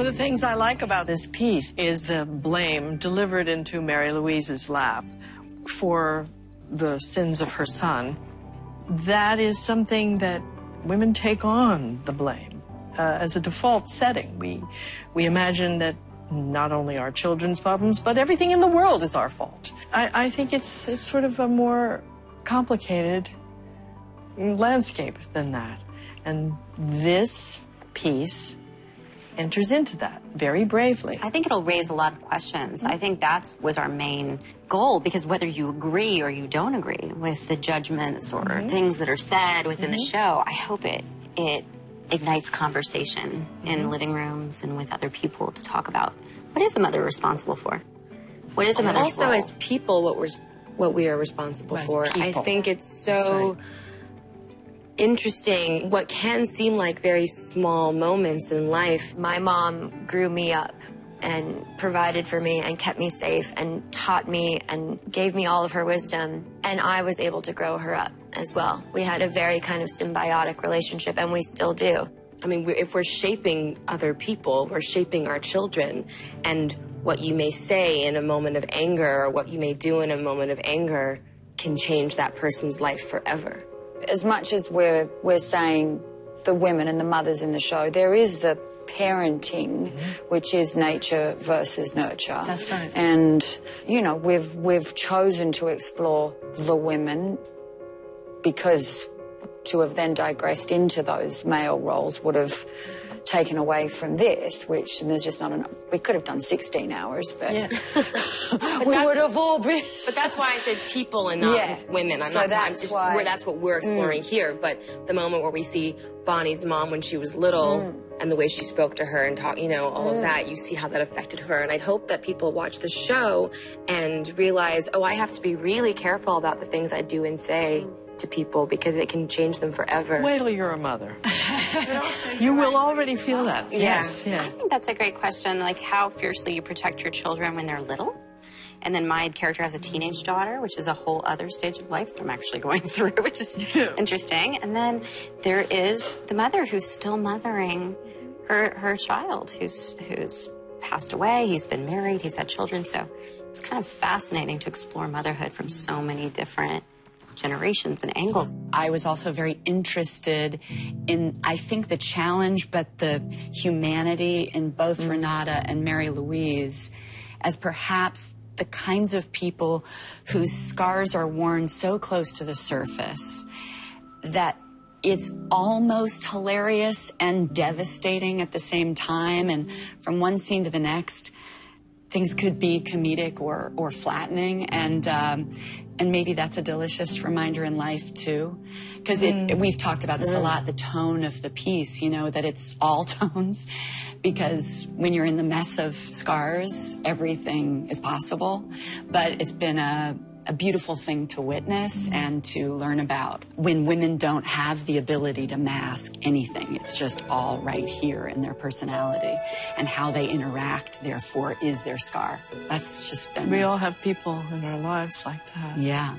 of the things I like about this piece is the blame delivered into Mary Louise's lap for the sins of her son. That is something that women take on, the blame, as a default setting. We imagine that not only our children's problems, but everything in the world is our fault. I think it's sort of a more complicated landscape than that. And this piece enters into that very bravely. I think it'll raise a lot of questions. I think that was our main goal, because whether you agree or you don't agree with the judgments or things that are said within the show, I hope it ignites conversation in living rooms and with other people to talk about what is a mother responsible for? What is a mother's also role? As people, what we are responsible for. People. I think it's so interesting what can seem like very small moments in life. My mom grew me up and provided for me and kept me safe and taught me and gave me all of her wisdom, and I was able to grow her up as well. We had a very kind of symbiotic relationship, and we still do. I mean, if we're shaping other people, we're shaping our children, and what you may say in a moment of anger or what you may do in a moment of anger can change that person's life forever. As much as we're saying the women and the mothers in the show, there is the parenting, which is nature versus nurture. That's right. And, you know, we've chosen to explore the women because to have then digressed into those male roles would have taken away from this, which, and there's just not enough. We could have done 16 hours, but we would have all been. But that's why I said people and not women. That's what we're exploring here. But the moment where we see Bonnie's mom when she was little and the way she spoke to her and talk, you know, all of that, you see how that affected her. And I hope that people watch the show and realize, oh, I have to be really careful about the things I do and say to people because it can change them forever. Wait till you're a mother. You will already feel that. Yes, I think that's a great question, like how fiercely you protect your children when they're little. And then my character has a teenage daughter, which is a whole other stage of life that I'm actually going through, which is interesting. And then there is the mother who's still mothering her child who's passed away. He's been married, he's had children. So it's kind of fascinating to explore motherhood from so many different generations and angles. I was also very interested in, I think, the challenge, but the humanity in both Renata and Mary Louise as perhaps the kinds of people whose scars are worn so close to the surface that it's almost hilarious and devastating at the same time. And from one scene to the next, things could be comedic or flattening. And maybe that's a delicious reminder in life, too. Because we've talked about this a lot, the tone of the piece, you know, that it's all tones. Because when you're in the mess of scars, everything is possible. But it's been a beautiful thing to witness and to learn about when women don't have the ability to mask anything. It's just all right here in their personality, and how they interact, therefore, is their scar. That's just been... We all have people in our lives like that. Yeah.